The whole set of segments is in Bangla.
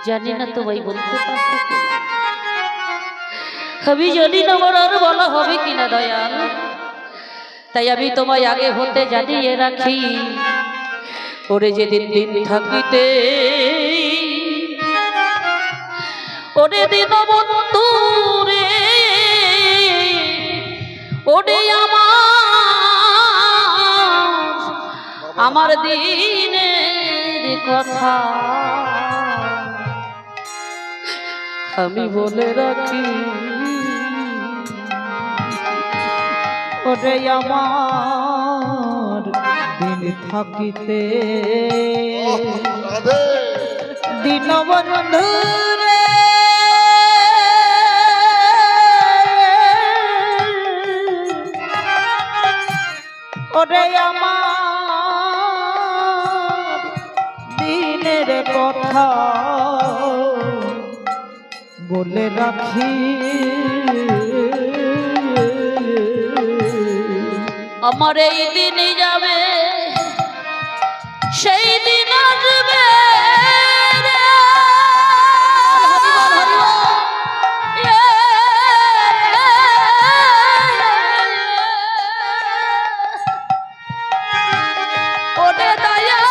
জানি না তো ভাই বলতে পারবো কি আমি জানি না আমার আর বলা হবে কিনা দয়াল, তাই আমি তোমায় আগে হতে জানিয়ে রাখি। ওরে যেদিন দিন থাকিতে ওরে দিন বন্ধু রে, ওরে আমার দিনের কথা আমি বলে রাখি। ওরে আমার দিন থাকিতে দীনবন্ধু রে, ওরে আমার দিনের কথা বলে রাখি। আমার এই দিনই যাবে সেই দিন আসবে ওরে দয়া,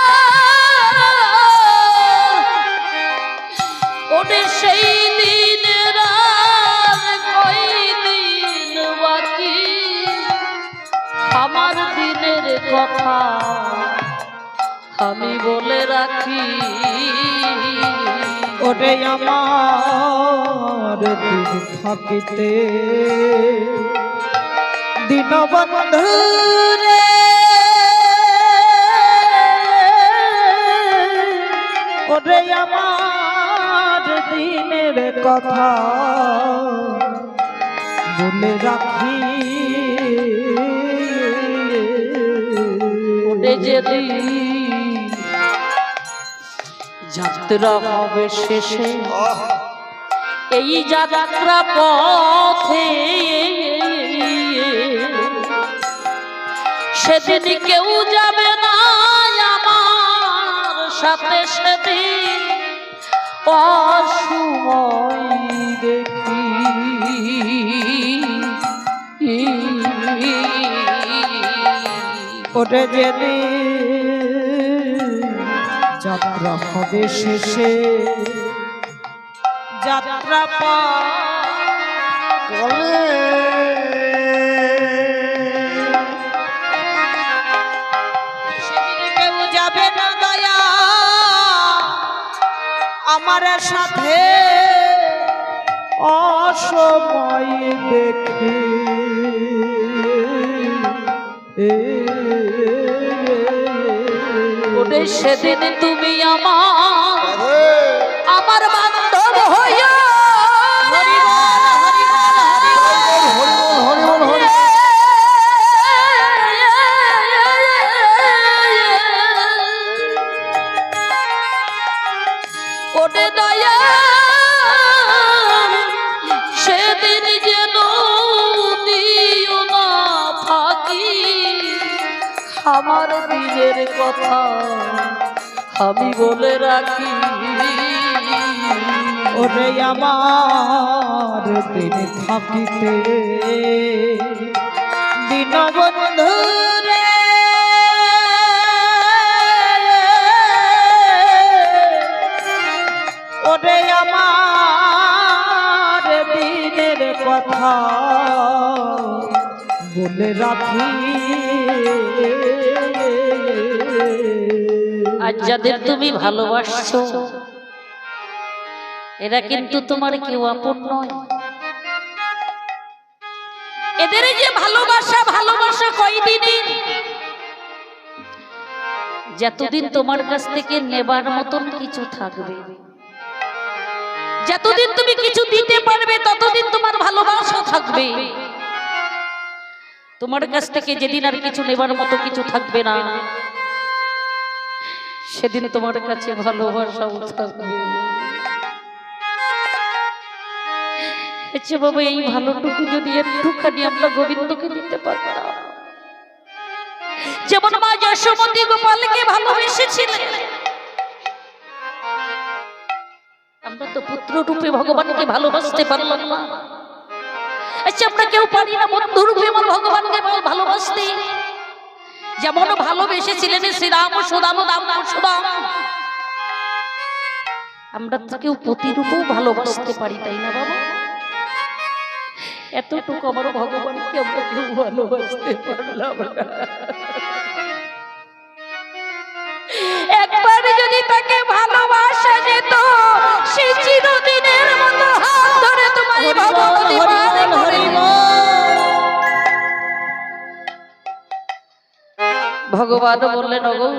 ওরে সেই দিনের আর কয়দিন বাকি, আমার দিনের কথা আমি বলে রাখি। ওরে আমার দিন থাকিতে দীনবন্ধু রে, ওরে আমার দিনের কথা বলে রাখি। ওরে যেদিন যাত্রা হবে শেষে এই যাত্রা পথে, সেদিন কেউ যাবে না আমার সাথে, সেদিন অসময় দেখি ওরে যেদিন যাত্রা হবে শেষে, যাত্রা বলে সেদিন কেউ যাবে না দয়া আমার সাথে, অসময় দেখে ওরে সেদিন তুমি আমার বান্ধব হইয়া ওরে দয়া, সেদিন যেন দিও না ফাঁকি, আমার দিনের কথা আমি বলে রাখি। ওরে আমার দিন থাকিতে দীনবন্ধু রে, ওরে আমার দিনের কথা বলে রাখি। আজ যাদের তুমি ভালোবাসছো এরা কিন্তু তোমার কেউ আপন নয়। এদের যে ভালোবাসা কয়দিনের, যতদিন তোমার কাছ থেকে নেবার মতন কিছু থাকবে, যতদিন তুমি কিছু দিতে পারবে ততদিন তোমার ভালোবাসা থাকবে। তোমার কাছ থেকে যেদিন আর কিছু নেবার মতো কিছু থাকবে না, সেদিন তোমার কাছে ভালোবাসাও থাকবে। আচ্ছা বাবা, এই ভালোটুকু যদি একটুখানি আমরা গোবিন্দকে দিতে পারতাম, যেমন মা যশোমতী গোপালকে ভালোবেসেছিলেন, আমরা তো পুত্র রূপে ভগবানকে ভালোবাসতে পারলাম না। আচ্ছা আমরা কেউ পারি না বন্ধু রূপে আমার ভগবানকে ভালোবাসতে? যেমন ভালোবেসেছিলেন শ্রীরাম সুদাম দাম সুদাম, আমরা তো কেউ প্রতিরূপেও ভালোবাসতে পারি, তাই না বাবা? এতটুকু আমার ভগবানকে আমরা কেউ ভালোবাসতে পারলাম না। একবার যদি তাকে ভালোবাসা যেত, সে চিরদিনের মতো হাত ধরে তোমায় ভগবতী পারে করে দিত। ভগবান বললেন, ওগো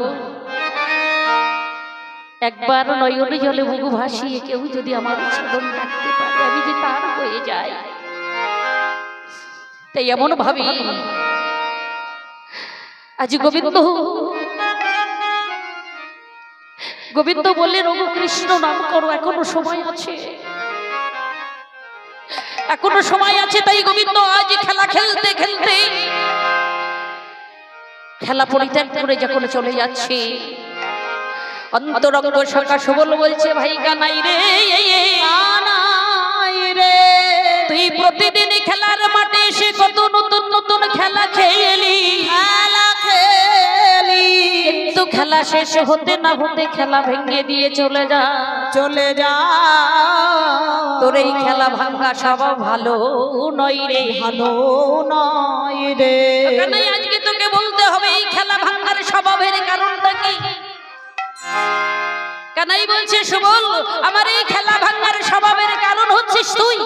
একবার নয়নে জলে বুকু ভাসিয়ে কেউ যদি আমার সাধন রাখতে পারে, আমি যে তার হয়ে যাই। তাই এমন ভাবি আজ গোবিন্দ গোবিন্দ বললেন, ওগো কৃষ্ণ নাম করো, এখনো সময় আছে, এখনো সময় আছে। তাই গোবিন্দ আজ খেলা খেলতে খেলতে খেলা পরিত্যাগ করে যখন চলে যাচ্ছে, অন্তরঙ্গ সখা সুবল বলছে, ভাই কানাই রে, কানাই রে, তুই প্রতিদিন খেলার মাঠে এসে কত নতুন নতুন খেলা খেলি, খেলা খেলি, কিন্তু খেলা শেষ হতে না হতে খেলা ভেঙে দিয়ে চলে যা, চলে যা। তোর এই খেলা ভাঙা স্বভাব ভালো নয় রে, ভালো নয় রে। কানাই আজকে তোকে বলতে হবে এই খেলা ভাঙার স্বভাবের কারণটা কি। কানাই বলছে, সুবল আমার এই খেলা ভাঙার স্বভাবের কারণ হচ্ছিস তুই।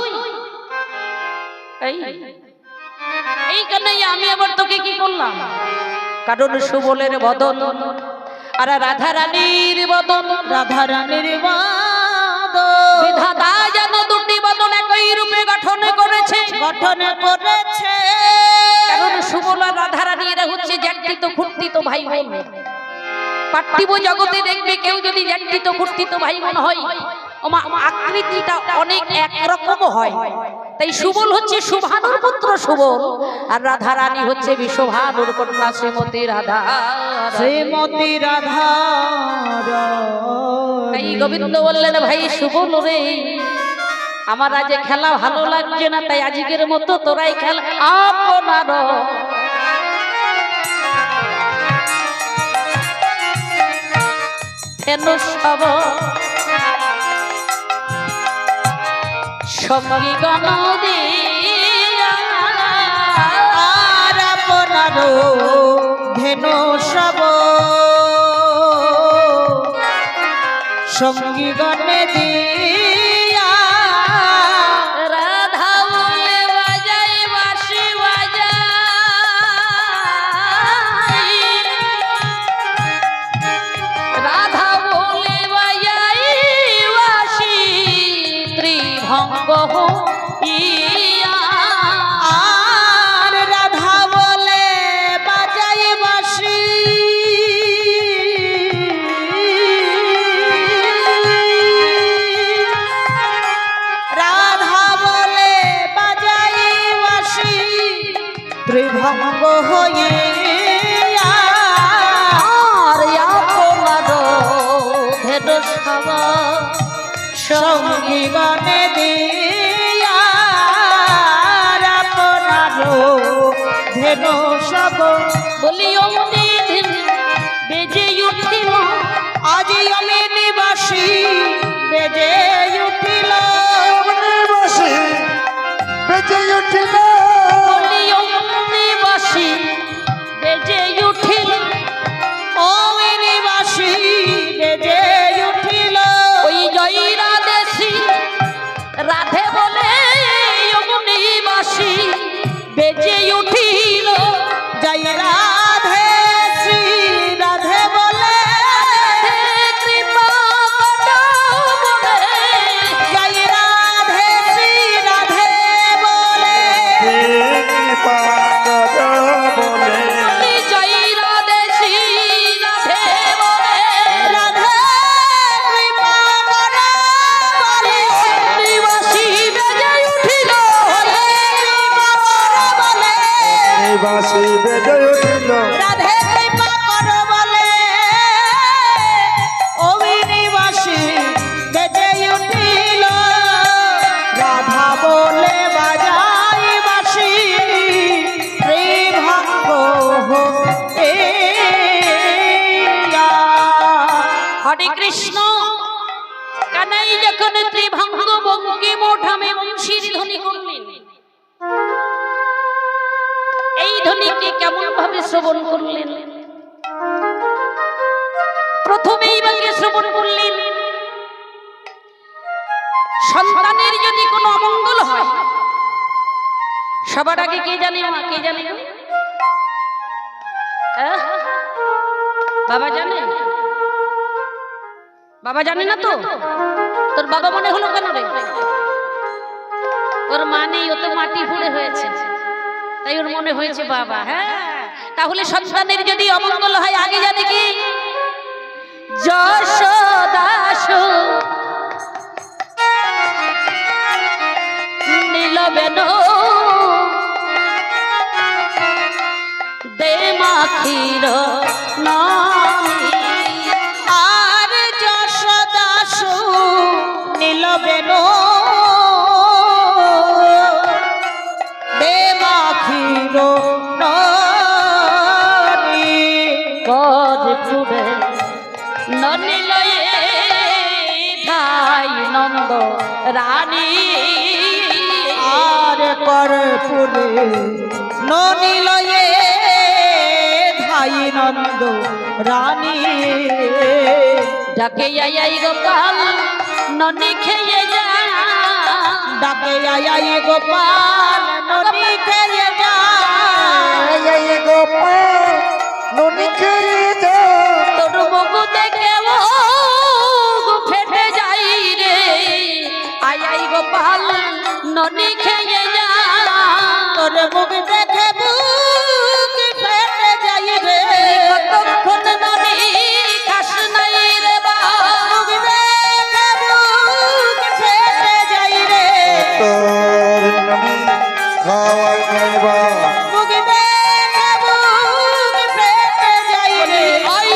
এই কানাই আমি আবার তোকে কি করলাম? কারণ সুবলের বদন আর রাধা রানীর বদন, রাধা রানীর বদন বিধাতা যেন দুটি বদন একই রূপে গঠন করেছে, গঠন করেছে। কারণ সুবল আর রাধা রানী এরা হচ্ছে জ্যাঠিত খুঁটিত ভাই বোন। পার্থিব জগতে দেখবে কেউ যদি জ্যাঠিত খুঁটিত ভাই বোন হয়, আকৃতিটা অনেক একরকম হয়। তাই সুবল হচ্ছে শুভানুর পুত্র সুবল, আর রাধা রানী হচ্ছে বিশ্বভানুর কন্যা শ্রীমতী রাধা, শ্রীমতী রাধা। তাই গোবিন্দ বললেন, ভাই সুবল রে, আমার আজ খেলা ভালো লাগছে না, তাই আজকের মতো তোরাই খেলা আপনার সব সঙ্গী গণ আর আপনার ধেনু সব সঙ্গী গণে দিয়া, রাধা বলে বাজাই বাঁশি বাজাই, রাধা বলে বাজাই বাঁশি ত্রিভঙ্গ হইয়া, আর রাধা বলে বাজাই বাঁশি ত্রিভঙ্গ হয়ে, আর আপনার ধেনু সব সঙ্গী গণে দিয়া, আপনার ধেনু সব বলি অমনি বেজে উঠিল, আজ অমনি বাঁশি বেজে উঠিল, বাঁশি বেজে উঠিল, বাঁশি বেজে উঠিল, অমনি বাঁশি বেজে উঠিল। ওই জয়রা দেশি রাধে বলে অমনি বাঁশি বেজে উঠিল, জয় রাধে শ্রী রাধে বলে কৃপা করো বলে, জয় রাধে শ্রী রাধে বলে কৃপা করো বলে, জয় রাধে শ্রী রাধে বলে, রাধে কৃপা করো বলে, বাঁশি বেজে উঠিল, কৃপা করো বলে, বাঁশি বেজে উঠিল, রাধে কৃপা করো বলে, অমনি বাঁশি বেজে উঠিল। হরে কৃষ্ণ। কানাই যখন ত্রিভঙ্গ বঙ্কিম ঠামে বংশীর ধ্বনি করলেন, এই ধ্বনিকে কেমন ভাবে শ্রবণ করলেন? প্রথমেই বাকে শ্রবণ করলেন, সন্তানের যদি কোনো অমঙ্গল হয় সবার আগে কে জানে? মা। কে জানে? বাবা জানে? বাবা জানে না তো? তোর বাবা মনে হলো কেন রে? ওর মা নেই, ও তো মাটি ফুড়ে হয়েছে, তাই ওর মনে হয়েছে বাবা। হ্যাঁ, তাহলে সন্তানের যদি অমঙ্গল হয় আগে জানে কি? যশোদাসু নীলবেন দে মাখির নামি। আর যশোদাসু নীলবেন দেবাখির নামি। কর পুরে ননিলয়ে ধাই নন্দ রানী। আর কর্পূরে ননিলয়ে ধাই নন্দ রানী। ডাকে আই গোপাল ননি খেয়ে যা। ডাকে আই গোপাল ননি খেয়ে যা। এই গোপাল ননি খেয়ে যা। তোর মুখ দেখে ও ফেটে যাই রে। আই গোপাল ননি খেয়ে যা। তোর মুখ দেখে বুক ফেটে যাই রে। কতক্ষণ ননি খাস নাই রে বা। মুখ দেখে বুক ফেটে যাই রে। তোর ননি খাওয়াই নাইবা। মুখ দেখে বুক ফেটে যাই রে। আই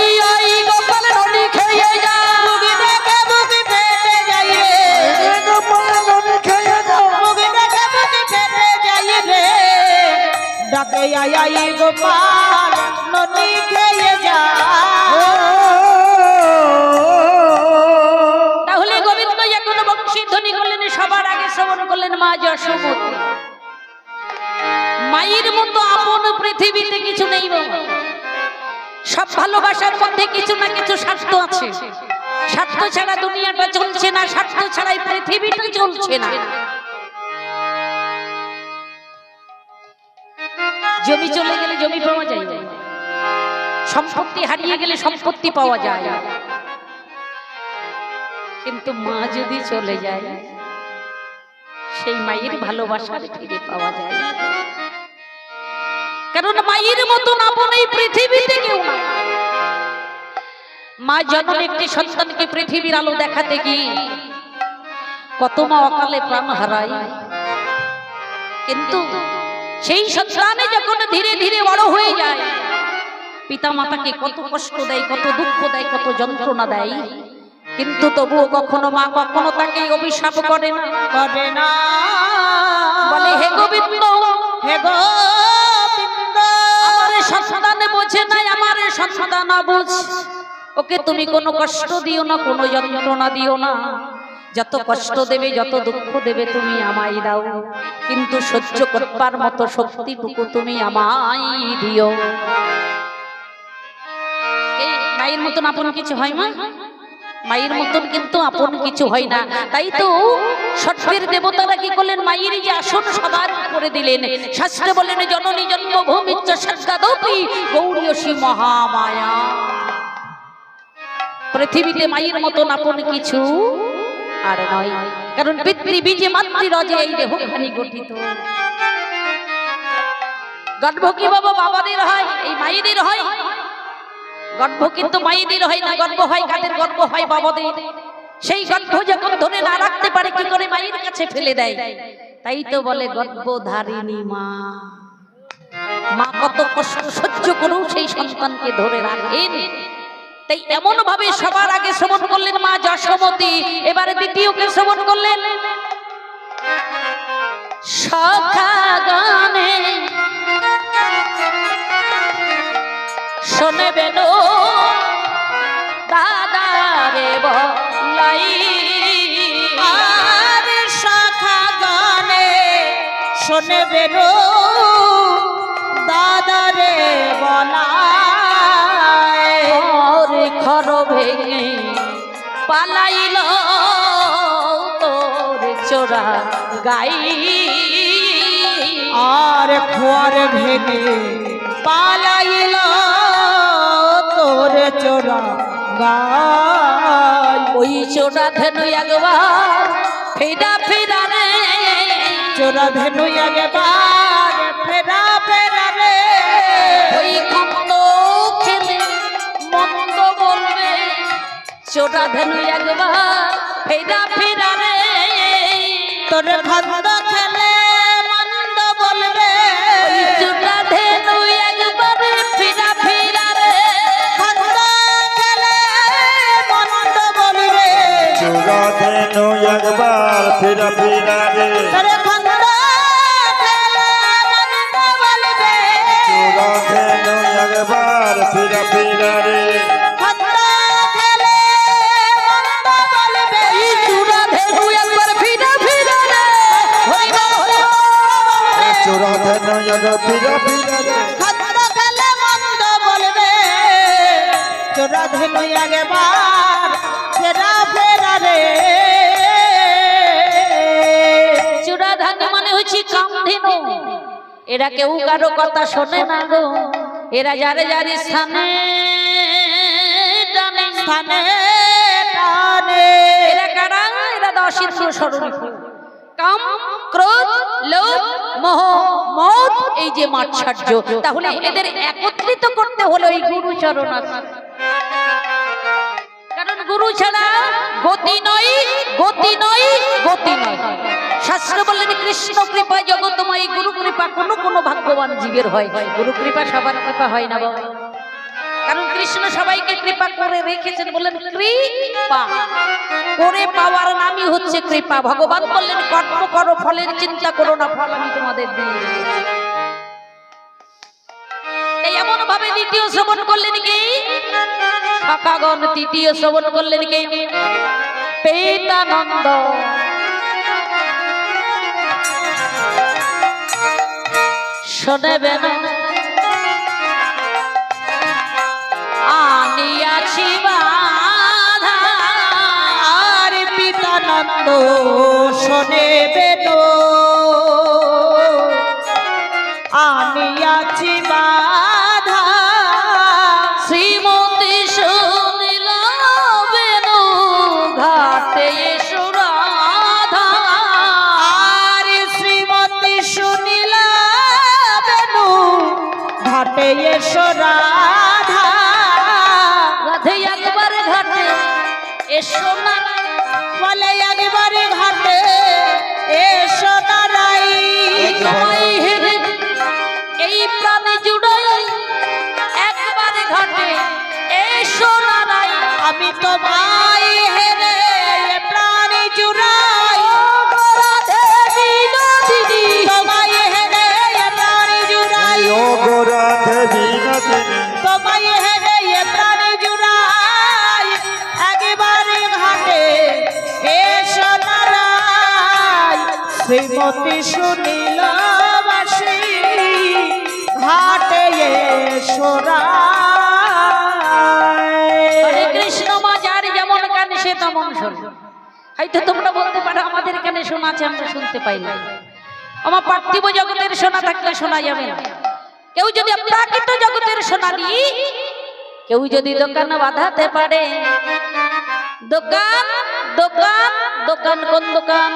গোপাল ননি খেয়ে যা। মুখ দেখে বুক ফেটে যাই রে। এই গোপাল ননি খেয়ে যা। মুখ দেখে বুক ফেটে যাই রে। ডাকে আই গোপাল ননি খেয়ে যা। তাহলে গোবিন্দ যখন বংশী ধ্বনি করলেন সবার আগে শ্রবণ করলেন মা যশোমতী। মায়ের মতো আপন পৃথিবীতে কিছু নেই বাবা। সব ভালোবাসার মধ্যে কিছু না কিছু স্বার্থ আছে। স্বার্থ ছাড়া দুনিয়াটা চলছে না, স্বার্থ ছাড়াই পৃথিবীটা চলছে না। জমি চলে গেলে জমি পাওয়া যায়, সম্পত্তি হারিয়ে গেলে সম্পত্তি পাওয়া যায়, কিন্তু মা যদি চলে যায় সেই মায়ের ভালোবাসা ফিরে পাওয়া যায় না। কারণ মায়ের মতন আপন এই পৃথিবীতে কেউ না। মা যখন একটি সন্তানকে পৃথিবীর আলো দেখাতে গিয়ে কত মা অকালে প্রাণ হারায়, কিন্তু সেই সন্তানে যখন ধীরে ধীরে বড় হয়ে যায় পিতা মাতাকে কত কষ্ট দেয়, কত দুঃখ দেয়, কত যন্ত্রণা দেয়, কিন্তু তবুও কখনো মা কখনো তাকে অভিশাপ করে না। করে না। বলে হে গোবিন্দ, হে গোবিন্দ, আমার সন্তান বোঝে নাই, আমার সন্তান বুঝ, ওকে তুমি কোনো কষ্ট দিও না, কোনো যন্ত্রণা দিও না। যত কষ্ট দেবে, যত দুঃখ দেবে তুমি আমায় দাও, কিন্তু সহ্য করবার মতো শক্তিটুকু তুমি আমায় দিও। এই মায়ের মতন আপন কিছু হয় মা? মায়ের মতন কিন্তু আপন কিছু হয় না। তাই তো সত্যের দেবতারা কি করলেন? মায়ের যে আসন সবার করে দিলেন। শাস্ত্রে বলেন জননী জন্মভূমিচ্চ স্বর্গাদপি গৌরীয়সী মহামায়া। পৃথিবীতে মায়ের মতন আপন কিছু আর নয়, কারণ পৃথিবী যে মাতৃরজে এই দেহখানি গঠিত। গর্ভ কি বাবা বাবাদের হয়? এই মায়েদের হয়। গর্ভ কিন্তু মায়েদের হয় না, গর্ভ হয় কাদের? গর্ভ হয় বাবাদের। সেই গর্ভ যখন ধরে না রাখতে পারে কি করে? মায়ের কাছে ফেলে দেয়। তাই তো বলে গর্ভধারিণী মা। মা কত কষ্ট সহ্য করেও সেই সন্তানকে ধরে রাখেন। তাই এমন ভাবে সবার আগে শ্রবণ করলেন মা যশোমতী, এবারে দ্বিতীয়কে শ্রবণ করলেন সখা গানে শোনেবেন দাদা রে শোনে বেরো দাদারে বলায় ওরে খর ভেঙে পালাইল তোর চোরা গাই আর খোয়ার ভেঙে পালাইল তোর চোরা গাই ওই চোরা ধেনু একবার ফেরা ফেরা রে চোরা ধেনু একবার ফেরা ফেরা রে ওই মন্দ খেলে মন্দ বলবে চোরা ধেনু একবার ফেরা ফেরা রে তোর খন্দ খেলে মন্দ বলবে ওই চোরা ধেনু একবার ফেরা ফেরা রে খন্দ খেলে মন্দ বলবে চূড়া ধেনু একবার ফিরা ফিরা রে তোর খন্দ খেলে মন্দ বলবে চূড়া ধেনু একবার ফিরা ফিরা রে খন্দ খেলে মন্দ বলবে এই চোরা ধেনু একবার ফেরা ফেরা রে হরি বল হরি বল চূড়া ধেনু একবার ফিরা ফিরা রে খন্দ খেলে মন্দ বলবে চোরা ধেনু একবার ফেরা ফেরা রে চূড়া ধানি মানে হচ্ছে কামধেনু এরা কেউ কারো কথা শোনে না গো এরা যারে যারে স্থানে টানে স্থানে টানে এরা কারা এরা দশিন্দ্র স্মরণী কাম ক্রোধ লোভ মোহ মদ এই যে মাৎসর্য তাহলে এদের একত্রিত করতে হলো এই গুরু চরণ কারণ গুরু ছাড়া গতি নয় গতি নয় গতি নয় শাস্ত্র বললেন কৃষ্ণ কৃপা জগতময় গুরু কৃপা কোন ভাগ্যবান জীবের হয় গুরু কৃপা সবার কৃপা হয় না বাবা কারণ কৃষ্ণ সবাইকে কৃপা করে রেখেছেন বললেন কৃপা করে পাওয়ার নামই হচ্ছে কৃপা ভগবান বললেন কর্ম করো ফলের চিন্তা করো না ফল আমি তোমাদের দিয়ে দিয়েছি। এই এমন ভাবে দ্বিতীয় শ্রবণ করলেন কি শাখাগণ তৃতীয় শ্রবণ করলেন কি পেতানন্দ শোনেবেন আনিয়াছি বাধা আর পিতানন্দ শোনে বেনো আনিয়াছি বাধা শ্রীমতী শুনিল বেনু ঘাটে এসো রাধা আর শ্রীমতী শুনিল বেনু ঘাটে এসো রাধা রাধে একবার ঘাটে এসো না বলে একবারে ঘাটে এসো নারাই তোমায় হেরে এই প্রাণে জুড়াই একবার ঘাটে এসো নারাই আমি তোমায় হেরে প্রাণী জুড়াই রাধে বিনোদিনী তোমায় হেরে প্রাণী জুড়াই ও গোরা দেবী নদিনী তোমায় হেরে প্রাণী জুড়াই একবারে ঘাটে এসো নারাই শ্রীমতী শুনিল বাসী ঘাটে এসো হরে রায় কৃষ্ণ মা যার যেমন কান সে তেমন শোন হয়তো তোমরা বলতে পারো আমাদের কানে শোনা আছে আমরা শুনতে পাই না আমার পার্থিব জগতের শোনা থাকলে শোনা যাবে না কেউ যদি প্রাকৃত জগতের শোনা দিই কেউ যদি দোকান বাঁধাতে পারে দোকান দোকান দোকান কোন দোকান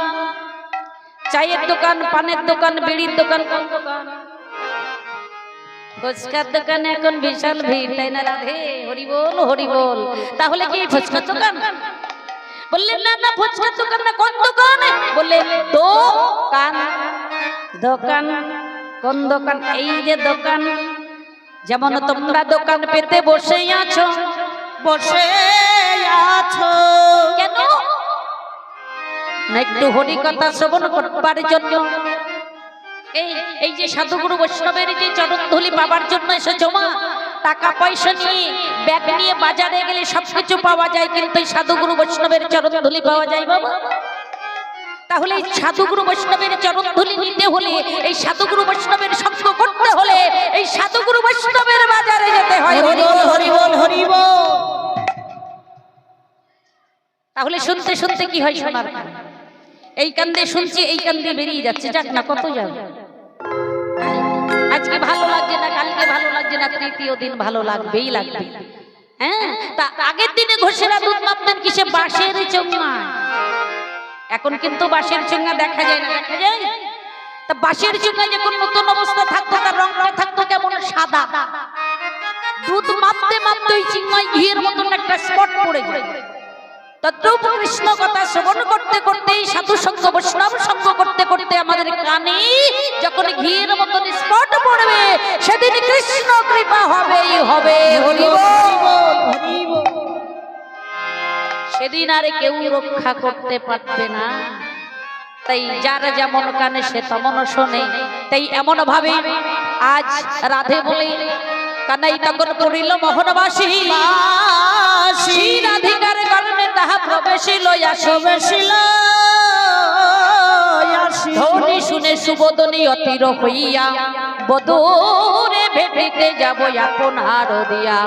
চায়ের দোকান পানের দোকান বিড়ির দোকান কোন দোকান ফুচকার দোকানে এখন বিশাল ভিড় তাই না রাধে হরি বল তাহলে কি ফুচকার দোকান বললেন না না ফুচকার দোকান না কোন দোকান বললে দোকান দোকান কোন দোকান এই যে দোকান যেমন তোমরা দোকান পেতে বসে আছো বসে আছো কেন না একটু হরি কথা শ্রবণ করবার জন্য এই এই যে সাধুগুরু বৈষ্ণবের যে চরণ ধুলি পাবার জন্য এসেছো মা টাকা পয়সা নিয়ে ব্যাগ নিয়ে বাজারে গেলে সবকিছু পাওয়া যায় কিন্তু এই সাধুগুরু বৈষ্ণবের চরণ ধুলি পাওয়া যায় বাবা তাহলে এই সাধুগুরু বৈষ্ণবের চরণধুলি নিতে হলে, এই সাধুগুরু বৈষ্ণবের সঙ্গ করতে হলে, এই সাধুগুরু বৈষ্ণবের বাজারে যেতে হয়। হরি বল হরি বল হরি বল। তাহলে শুনতে শুনতে কি হয় শোনার পর? এই কান্দে শুনছি, এই কান্দে বেরিয়ে যাচ্ছে, যাক না কত যাবে। আজকে ভালো লাগছে না, কালকে ভালো লাগছে না, তৃতীয় দিন ভালো লাগবেই লাগবে। হ্যাঁ, তা আগের দিনে ঘোষেরা দুধ মাপতেন কিসে? বাঁশের চোঙা। এখন কিন্তু বাঁশের চোঙা দেখা যায় না, দেখা যায়? তা বাঁশের চোঙায় যখন নতুন অবস্থা থাকতো, তার রংটা থাকতো কেমন? সাদা। দুধ মাপতে মাপতে ওই চিংড়ায় ঘিয়ের মতন একটা স্পট পড়ে যায়। তদ্রূপ কৃষ্ণ কথা শ্রবণ করতে করতে, সাধু সঙ্গ বৈষ্ণব সঙ্গ করতে করতে আমাদের কানে যখন ঘিয়ের মতন স্পট পড়বে, সেদিন কৃষ্ণ কৃপা হবেই হবে। হরি বল হরি বল। সেদিন আর কেউ রক্ষা করতে পারবে না। তাই যার যেমন কানে সে তেমন শোনে। তাই এমন ভাবে আজ রাধে বলে কানাই তখন করিল মোহনবাসী, রাধিকার কারণে তাহা প্রবেশিল আসিল। ধ্বনি শুনে সুবোধনী অতির হইয়া, বধূরে ভেটিতে যাব আপনার দিয়া।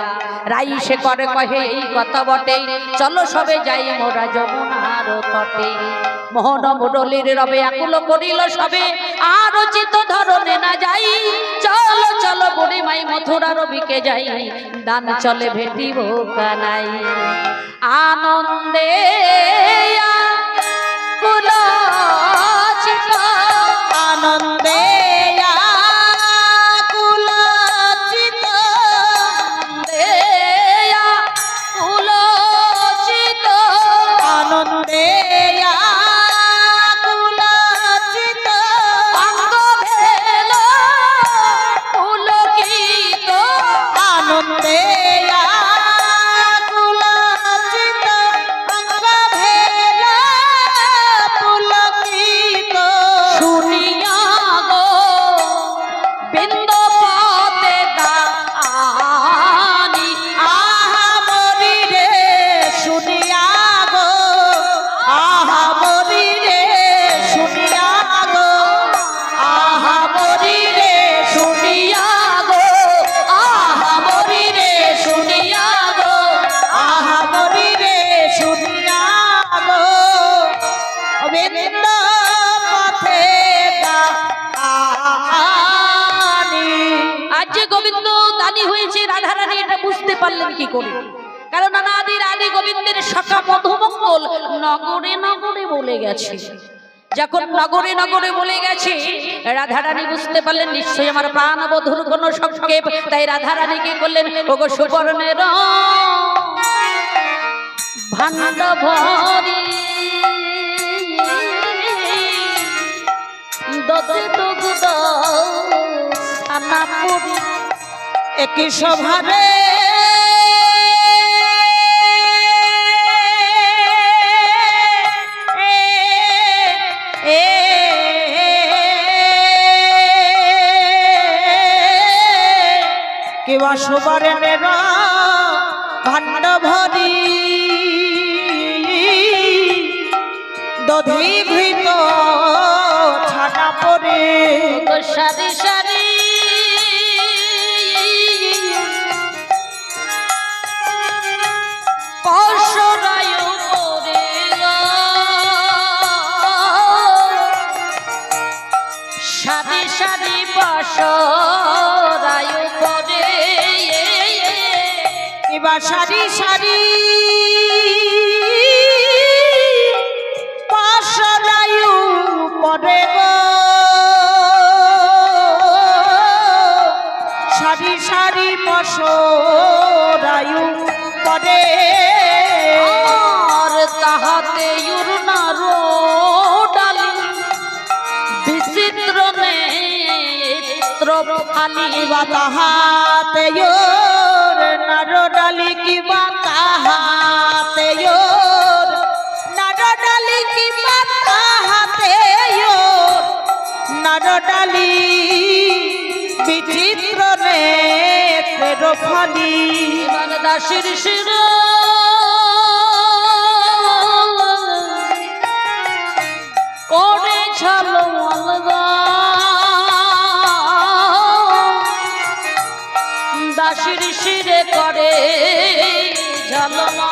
রাই সে করে কহে এই কথা বটে, চলো সবে যাই মোরা যমুনার তটে। মোহন মুরলীর রবে আকুল করিল সবে, আর চিত ধরনে না যাই। চলো চলো বুড়ি মাই মথুরা রবিকে যাই, দান চলে ভেটিব কানাই। আনন্দে আকুল চিত, আনন্দে আকুল চিত, আকুল চিত, আনন্দে আকুল চিত, অঙ্গ ভেল পুলকিত, আনন্দে আকুল চিত, অঙ্গ ভেল পুলকিত। শুনিয়া গো বিন্দ পথে দানি, আহা মরি রে শুনিয়া গো, আহা মরি রে শুনিয়া গো, আহা মরি রে শুনিয়া গো, আহা মরি রে শুনিয়া গো, আহা মরি রে শুনিয়া গো, বিন্দ পথে দানি। আজ যে গোবিন্দ দানি হয়েছে রাধারানী এটা বুঝতে পারলেন কি করে? কারণ অনাদির আদি গোবিন্দের সখা মধুমঙ্গল নগরে নগরে বলে গেছে। যখন নগরে নগরে বলে গেছে, রাধারানী বুঝতে পারলেন নিশ্চয়ই আমার প্রাণ বধুর কোন সংক্ষেপ। তাই রাধারানী কি করলেন? ওগো সুবর্ণের ভান্ড ভরি দতে দুগ্ধ ছানাপুরি, একই সভারে কেবা সবারে ভাণ্ড ভরি দধি ঘৃত ছানা পরে, সারি সারি পশরায় পরে সারি সারি পশরায় পরে, এবার সারি সারি পাশরায়ু পরে গো, সারি সারি পাশরায়ু পরে। আর তাহাতে ইউরনার ডালি বিচিত্র নেত্র ফালি, কিবা তাহাতে নার ডালি, কিবা তাহাতে নার ডালি, কিবা তাহাতে নার ডালি বিচিত্র নেত্র ফালি। এবার দাসের শির দাসীর শিরে করে ঝলমা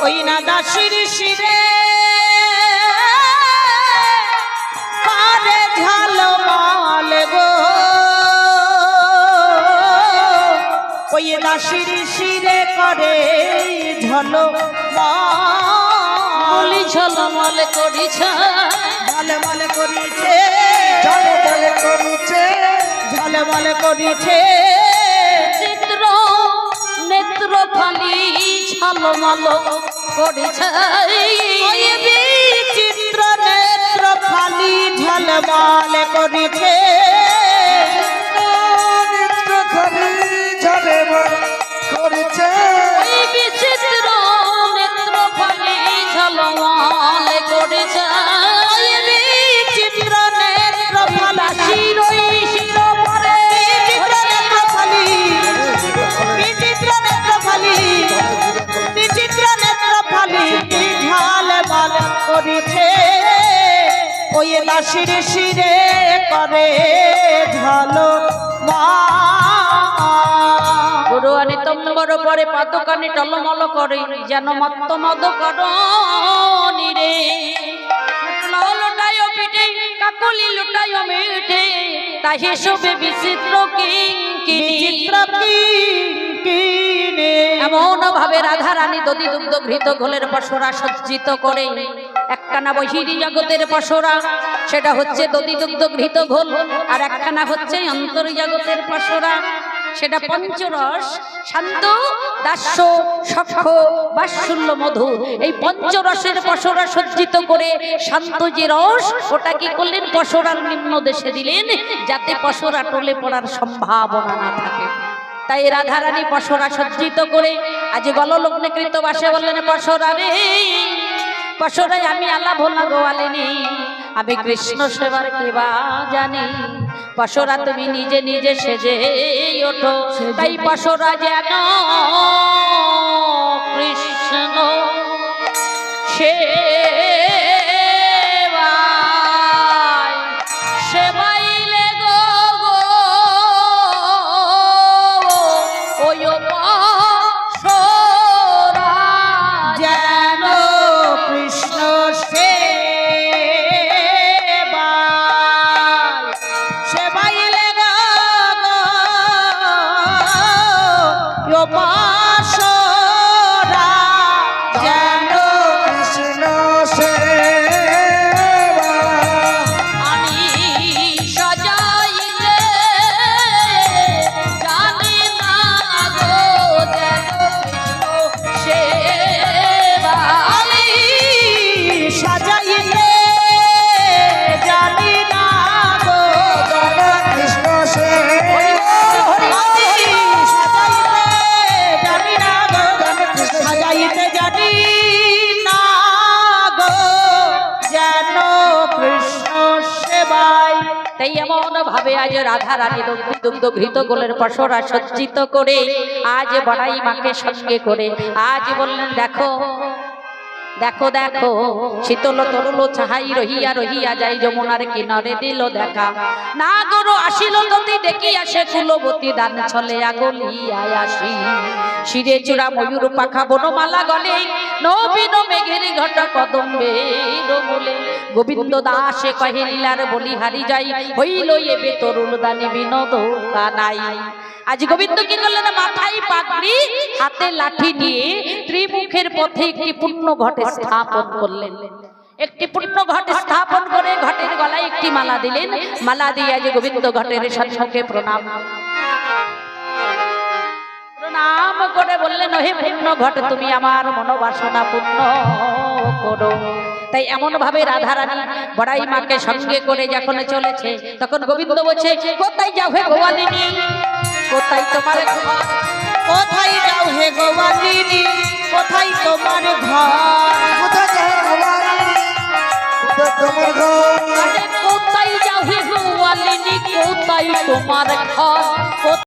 ওই না দাসীর শিরে করে ঝলমল গো ওই দাসীর শিরে করে ঝলমল ঝলমল করিছে ঝলমল করিছে ঝলমল করিছে ঝলমল করিছে চিত্র নেত্র ফালি ঝলমল করিছে ওই বিচিত্র নেত্র ফালি ঝলমল করিছে নিত্য খালি ঝলমল করিছে ওই বিচিত্র নেত্র ফালি ঝলমল করিছে ওই বিচিত্র নেত্র ফালি শিরোই শির পরে বিচিত্র নেত্র ফালি বিচিত্র নেত্র ফালি বিচিত্র নেত্র ফালি ঝলমল করিছে ওই দাসীর শিরে করে ঝলমল গুরু আনি নম্বর পরে পাতকানি টলমল করে যেন মত্ত মদ করনি রে লুটায় পিঠে কাকলি লুটায় মিঠে তাহে শোভে বিচিত্র বিচিত্র কিনে এমন ভাবে রাধা রানী দধি দুগ্ধ ঘৃত ঘোলের পশরা সজ্জিত করে একখানা বহিরি জগতের পশরা সেটা হচ্ছে দধি দুগ্ধ ঘৃত ঘোল আর একখানা হচ্ছে অন্তর জগতের পশরা সেটা পঞ্চরস শান্ত দাস্য সক্ষ বাৎসল্য মধু এই পঞ্চরসের পশরা সজ্জিত করে শান্ত যে রস ওটা কি করলেন পশরার নিম্ন দেশে দিলেন যাতে পশরা টলে পড়ার সম্ভাবনা না থাকে তাই রাধারানী পশরা সজ্জিত করে আজ গললগ্নে কৃত বাসে বললেন পশরা রে পশরাই আমি আল্লাহ ভোলা গোয়ালিনী আমি কৃষ্ণ সেবার কেবা জানি পশরা তুমি নিজে নিজে সেজে ওঠো তাই পশরা যেন কৃষ্ণ সেবাইলে গো গো ওই পশরা যেন কৃষ্ণ সেবাইলে গো পাশরা যেন কৃষ্ণ সেবা আমি সাজাইলে জানি না গো যেন কৃষ্ণ সেবা আমি সাজাইলে জানি না গো কৃষ্ণ সেবা সাজাইতে জানি না গো যেন কৃষ্ণ সেবায় তাই এমন ভাবে আজ রাধা রানী দুগ্ধ ঘৃত গোলের পশরা সজ্জিত করে আজ বড়াই মাকে সঙ্গে করে আজ বললেন দেখো দেখো দেখো শীতল তরুল ছাহাই রহিয়া রহিয়া যাই যমুনার কিনারে দিল দেখা না গরু আসিল ততি দেখি আসে কুলবতী দান ছলে আগলিয়া আসি শিরে চূড়া ময়ূর পাখা বনমালা গলে নবীন মেঘের ঘটা কদম্বে বলে গোবিন্দ দাসে কহে লীলার বলিহারি যাই হইল এবে তরুল দানি বিনোদ কানাই আজ গোবিন্দ কি করলেন মাথায় পাগড়ি হাতে লাঠি নিয়ে ত্রিমুখের পথে একটি পূর্ণ ঘটে স্থাপন করলেন একটি পূর্ণ ঘট স্থাপন করে ঘটের গলায় একটি মালা দিলেন মালা দিয়ে আজ গোবিন্দ ঘটের সম্মুখে প্রণাম প্রণাম করে বললেন হে পূর্ণ ঘট তুমি আমার মনোবাসনা পূর্ণ করো তাই এমন ভাবে রাধারানী বড়াই মাকে সঙ্গে করে যখন চলেছে তখন গোবিন্দ বলছে কোথায় যাও হে গোয়ালিনী কোথায় তোমার ঘর কোথায় যাও হে গোয়ালিনী কোথায় তোমার ঘর কোথায় যাও গোয়ালিনী কোথায় তোমার ঘর কোথায় যাও হে গোয়ালিনী কোথায় তোমার ঘর